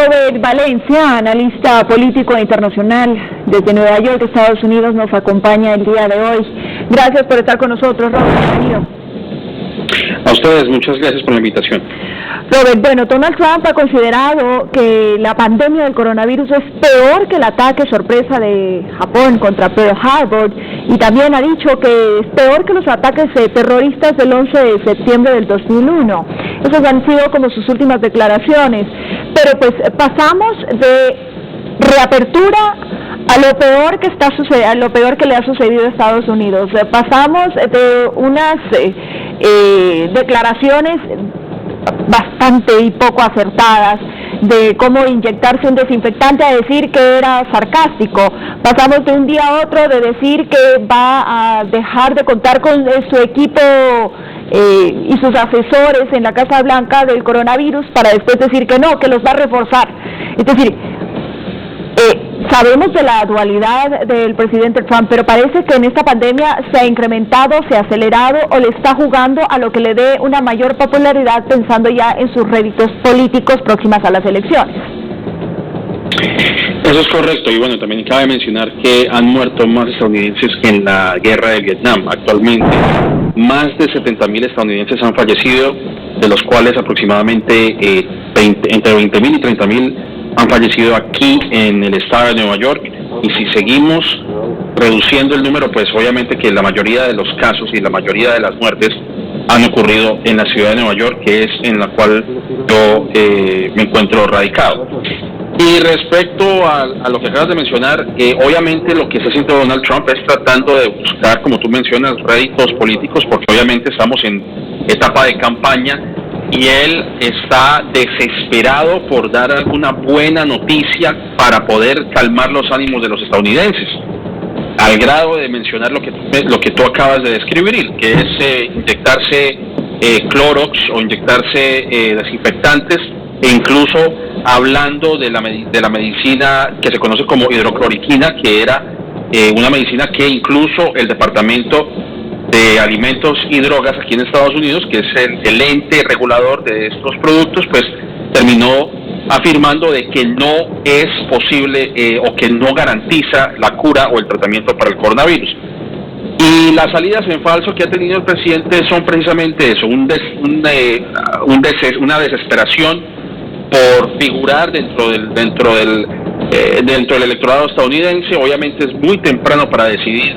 Robert Valencia, analista político internacional desde Nueva York, Estados Unidos, nos acompaña el día de hoy. Gracias por estar con nosotros, Robert. Bienvenido. A ustedes, muchas gracias por la invitación. Robert, bueno, Donald Trump ha considerado que la pandemia del coronavirus es peor que el ataque sorpresa de Japón contra Pearl Harbor, y también ha dicho que es peor que los ataques terroristas del 11 de septiembre del 2001. Esas han sido como sus últimas declaraciones. Pero pues pasamos de reapertura a lo peor que está sucediendo, a lo peor que le ha sucedido a Estados Unidos. Pasamos de unas declaraciones bastante y poco acertadas de cómo inyectarse un desinfectante a decir que era sarcástico. Pasamos de un día a otro de decir que va a dejar de contar con su equipo y sus asesores en la Casa Blanca del coronavirus para después decir que no, que los va a reforzar. Es decir, sabemos de la dualidad del presidente Trump, pero parece que en esta pandemia se ha incrementado, se ha acelerado o le está jugando a lo que le dé una mayor popularidad pensando ya en sus réditos políticos próximas a las elecciones. Eso es correcto, y bueno, también cabe mencionar que han muerto más estadounidenses que en la guerra de Vietnam. Actualmente, más de 70.000 estadounidenses han fallecido, de los cuales aproximadamente entre 20.000 y 30.000 han fallecido aquí en el estado de Nueva York, y si seguimos reduciendo el número, pues obviamente que la mayoría de los casos y la mayoría de las muertes han ocurrido en la ciudad de Nueva York, que es en la cual yo me encuentro radicado. Y respecto a lo que acabas de mencionar, obviamente lo que está haciendo Donald Trump es tratando de buscar, como tú mencionas, réditos políticos, porque obviamente estamos en etapa de campaña y él está desesperado por dar alguna buena noticia para poder calmar los ánimos de los estadounidenses, al grado de mencionar lo que tú acabas de describir, que es inyectarse Clorox o inyectarse desinfectantes, e incluso hablando de la medicina que se conoce como hidrocloroquina, que era una medicina que incluso el Departamento de Alimentos y Drogas aquí en Estados Unidos, que es el ente regulador de estos productos, pues terminó afirmando de que no es posible o que no garantiza la cura o el tratamiento para el coronavirus. Y las salidas en falso que ha tenido el presidente son precisamente eso, una desesperación por figurar dentro del electorado estadounidense. Obviamente es muy temprano para decidir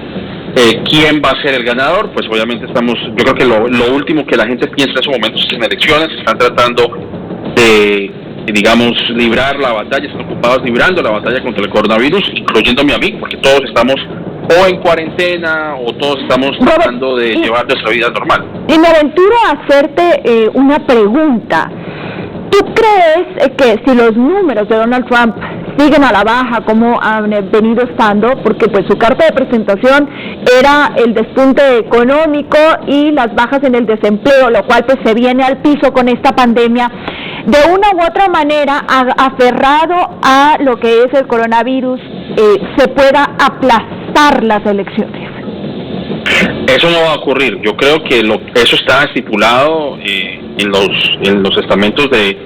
quién va a ser el ganador. Pues obviamente yo creo que lo último que la gente piensa en estos momentos es en elecciones. Están tratando de, digamos, librar la batalla, están ocupados librando la batalla contra el coronavirus, incluyéndome a mí, porque todos estamos o en cuarentena o todos estamos tratando de llevar nuestra vida normal. Y me aventuro a hacerte una pregunta. ¿Tú crees que si los números de Donald Trump siguen a la baja como han venido estando, porque pues su carta de presentación era el despunte económico y las bajas en el desempleo, lo cual pues se viene al piso con esta pandemia, de una u otra manera aferrado a lo que es el coronavirus, se pueda aplastar las elecciones? Eso no va a ocurrir. Yo creo que eso está estipulado en los estamentos de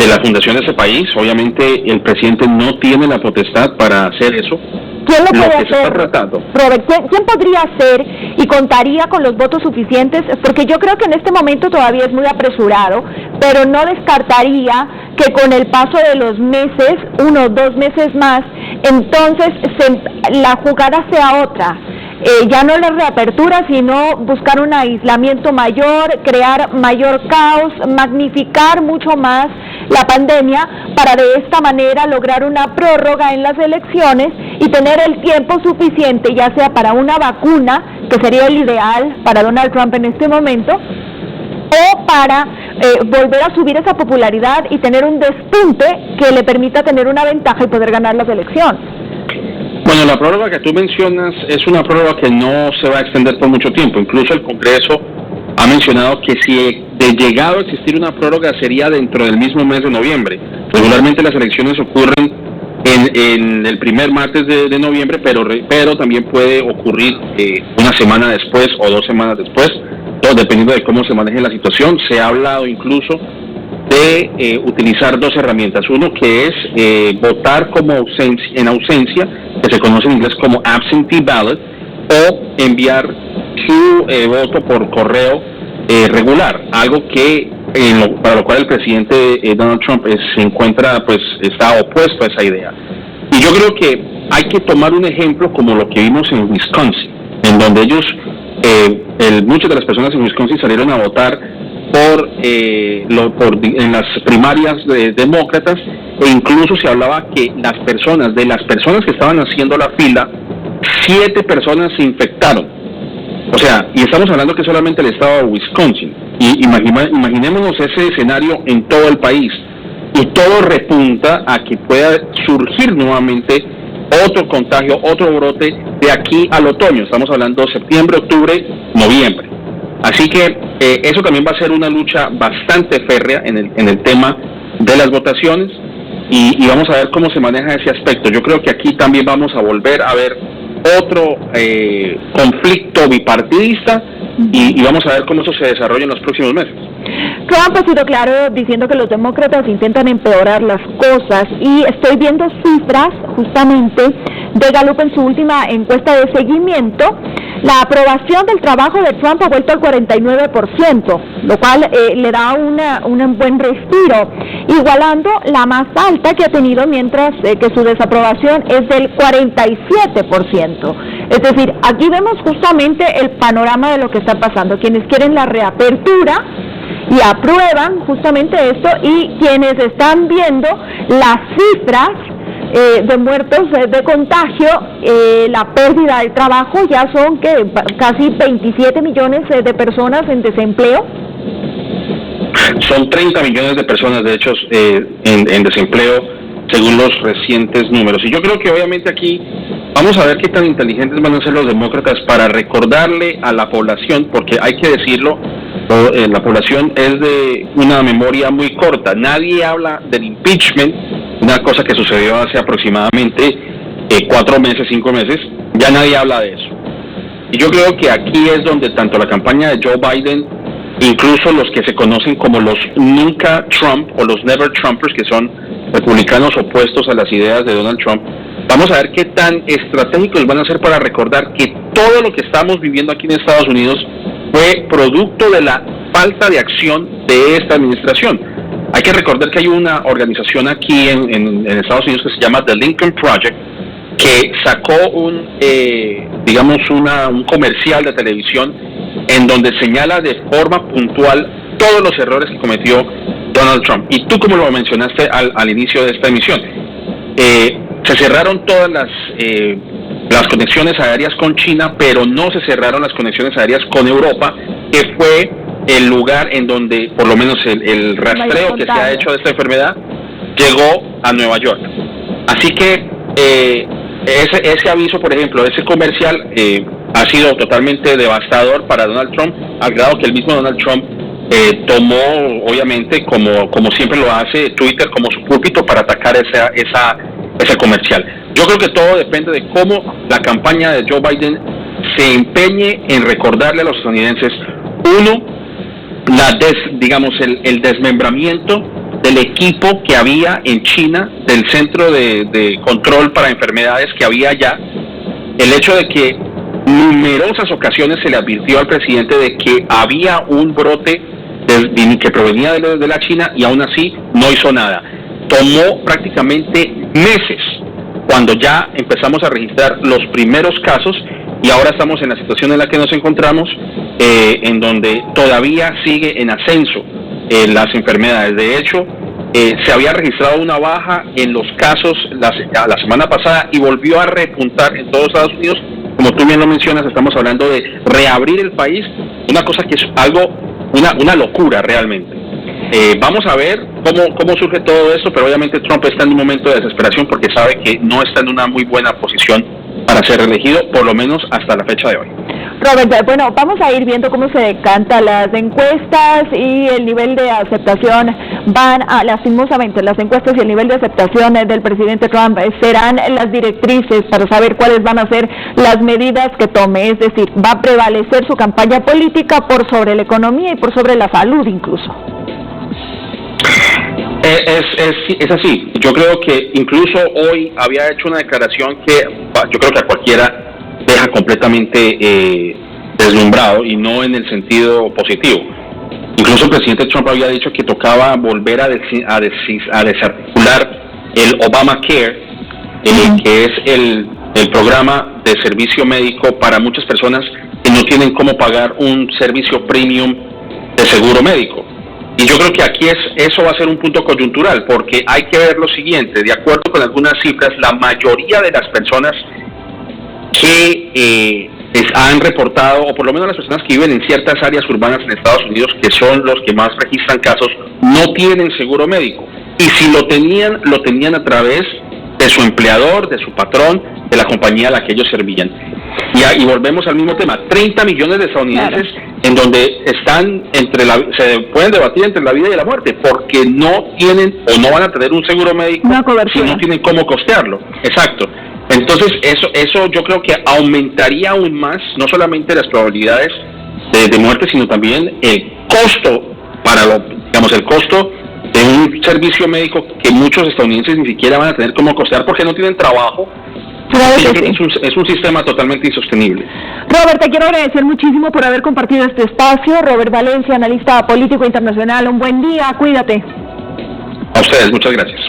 la fundación de ese país. Obviamente el presidente no tiene la potestad para hacer eso. ¿Quién lo puede hacer? Se está tratando. Robert, ¿quién podría hacer y contaría con los votos suficientes? Porque yo creo que en este momento todavía es muy apresurado, pero no descartaría que con el paso de los meses, 1 o 2 meses más, entonces la jugada sea otra. Ya no la reapertura, sino buscar un aislamiento mayor, crear mayor caos, magnificar mucho más la pandemia para de esta manera lograr una prórroga en las elecciones y tener el tiempo suficiente, ya sea para una vacuna, que sería el ideal para Donald Trump en este momento, o para volver a subir esa popularidad y tener un despunte que le permita tener una ventaja y poder ganar las elecciones. Bueno, la prórroga que tú mencionas es una prórroga que no se va a extender por mucho tiempo. Incluso el Congreso ha mencionado que si de llegado a existir una prórroga sería dentro del mismo mes de noviembre. Regularmente las elecciones ocurren en el primer martes de noviembre, pero también puede ocurrir una semana después o 2 semanas después, todo dependiendo de cómo se maneje la situación. Se ha hablado incluso de utilizar dos herramientas. Uno que es votar en ausencia, que se conoce en inglés como absentee ballot, o enviar su voto por correo regular, algo que para lo cual el presidente Donald Trump está opuesto a esa idea. Y yo creo que hay que tomar un ejemplo como lo que vimos en Wisconsin, en donde ellos, muchas de las personas en Wisconsin salieron a votar en las primarias demócratas, e incluso se hablaba que de las personas que estaban haciendo la fila, 7 personas se infectaron. O sea, y estamos hablando que solamente el estado de Wisconsin, y imaginémonos ese escenario en todo el país, y todo repunta a que pueda surgir nuevamente otro contagio, otro brote de aquí al otoño. Estamos hablando de septiembre, octubre, noviembre. Así que eso también va a ser una lucha bastante férrea en el tema de las votaciones, y vamos a ver cómo se maneja ese aspecto. Yo creo que aquí también vamos a volver a ver otro conflicto bipartidista, y vamos a ver cómo eso se desarrolla en los próximos meses. Trump ha sido claro diciendo que los demócratas intentan empeorar las cosas, y estoy viendo cifras justamente de Gallup en su última encuesta de seguimiento. La aprobación del trabajo de Trump ha vuelto al 49%, lo cual le da un buen respiro, igualando la más alta que ha tenido, mientras que su desaprobación es del 47%. Es decir, aquí vemos justamente el panorama de lo que está pasando. Quienes quieren la reapertura y aprueban justamente esto, y quienes están viendo las cifras de muertos de contagio, la pérdida del trabajo, ya son casi 27 millones de personas en desempleo. Son 30 millones de personas, de hecho, en desempleo, según los recientes números. Y yo creo que obviamente aquí vamos a ver qué tan inteligentes van a ser los demócratas para recordarle a la población, porque hay que decirlo, la población es de una memoria muy corta. Nadie habla del impeachment, una cosa que sucedió hace aproximadamente 4 meses, 5 meses, ya nadie habla de eso. Y yo creo que aquí es donde tanto la campaña de Joe Biden, incluso los que se conocen como los nunca Trump o los never Trumpers, que son republicanos opuestos a las ideas de Donald Trump, vamos a ver qué tan estratégicos van a ser para recordar que todo lo que estamos viviendo aquí en Estados Unidos fue producto de la falta de acción de esta administración. Hay que recordar que hay una organización aquí en Estados Unidos que se llama The Lincoln Project, que sacó un comercial de televisión en donde señala de forma puntual todos los errores que cometió Donald Trump. Y tú, como lo mencionaste al inicio de esta emisión, se cerraron todas las conexiones aéreas con China, pero no se cerraron las conexiones aéreas con Europa, que fue el lugar en donde, por lo menos el rastreo que se ha hecho de esta enfermedad, llegó a Nueva York. Así que ese aviso, por ejemplo, ese comercial ha sido totalmente devastador para Donald Trump, al grado que el mismo Donald Trump tomó, obviamente, como siempre lo hace, Twitter como su púlpito para atacar ese comercial. Yo creo que todo depende de cómo la campaña de Joe Biden se empeñe en recordarle a los estadounidenses, uno, el desmembramiento del equipo que había en China, del centro de control para enfermedades que había allá, el hecho de que numerosas ocasiones se le advirtió al presidente de que había un brote que provenía de la China, y aún así no hizo nada. Tomó prácticamente meses cuando ya empezamos a registrar los primeros casos, y ahora estamos en la situación en la que nos encontramos, en donde todavía sigue en ascenso las enfermedades. De hecho, se había registrado una baja en los casos la semana pasada y volvió a repuntar en todos Estados Unidos. Como tú bien lo mencionas, estamos hablando de reabrir el país, una cosa que es una locura realmente. Vamos a ver cómo surge todo esto, pero obviamente Trump está en un momento de desesperación porque sabe que no está en una muy buena posición para ser reelegido, por lo menos hasta la fecha de hoy. Robert, bueno, vamos a ir viendo cómo se decantan las encuestas y el nivel de aceptación. Lastimosamente, las encuestas y el nivel de aceptación del presidente Trump serán las directrices para saber cuáles van a ser las medidas que tome. Es decir, va a prevalecer su campaña política por sobre la economía y por sobre la salud incluso. Es así. Yo creo que incluso hoy había hecho una declaración que yo creo que a cualquiera deja completamente deslumbrado, y no en el sentido positivo. Incluso el presidente Trump había dicho que tocaba volver a desarticular el Obamacare, que es el programa de servicio médico para muchas personas que no tienen cómo pagar un servicio premium de seguro médico. Y yo creo que aquí eso va a ser un punto coyuntural, porque hay que ver lo siguiente: de acuerdo con algunas cifras, la mayoría de las personas que han reportado, o por lo menos las personas que viven en ciertas áreas urbanas en Estados Unidos, que son los que más registran casos, no tienen seguro médico. Y si lo tenían a través de su empleador, de su patrón, de la compañía a la que ellos servían. Y volvemos al mismo tema: 30 millones de estadounidenses, claro, en donde están se pueden debatir entre la vida y la muerte, porque no tienen o no van a tener un seguro médico si no tienen cómo costearlo. Exacto. Entonces eso yo creo que aumentaría aún más, no solamente las probabilidades de muerte, sino también el costo el costo de un servicio médico que muchos estadounidenses ni siquiera van a tener cómo costear porque no tienen trabajo. Claro que sí. Es un sistema totalmente insostenible. Robert, te quiero agradecer muchísimo por haber compartido este espacio. Robert Valencia, analista político internacional. Un buen día, cuídate. A ustedes, muchas gracias.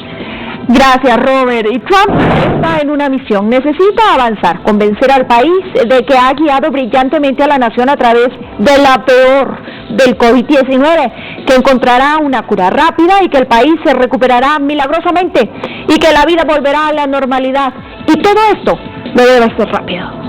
Gracias, Robert. Y Trump está en una misión. Necesita avanzar, convencer al país de que ha guiado brillantemente a la nación a través de la peor del COVID-19, que encontrará una cura rápida y que el país se recuperará milagrosamente y que la vida volverá a la normalidad. Y todo esto lo debe hacer rápido.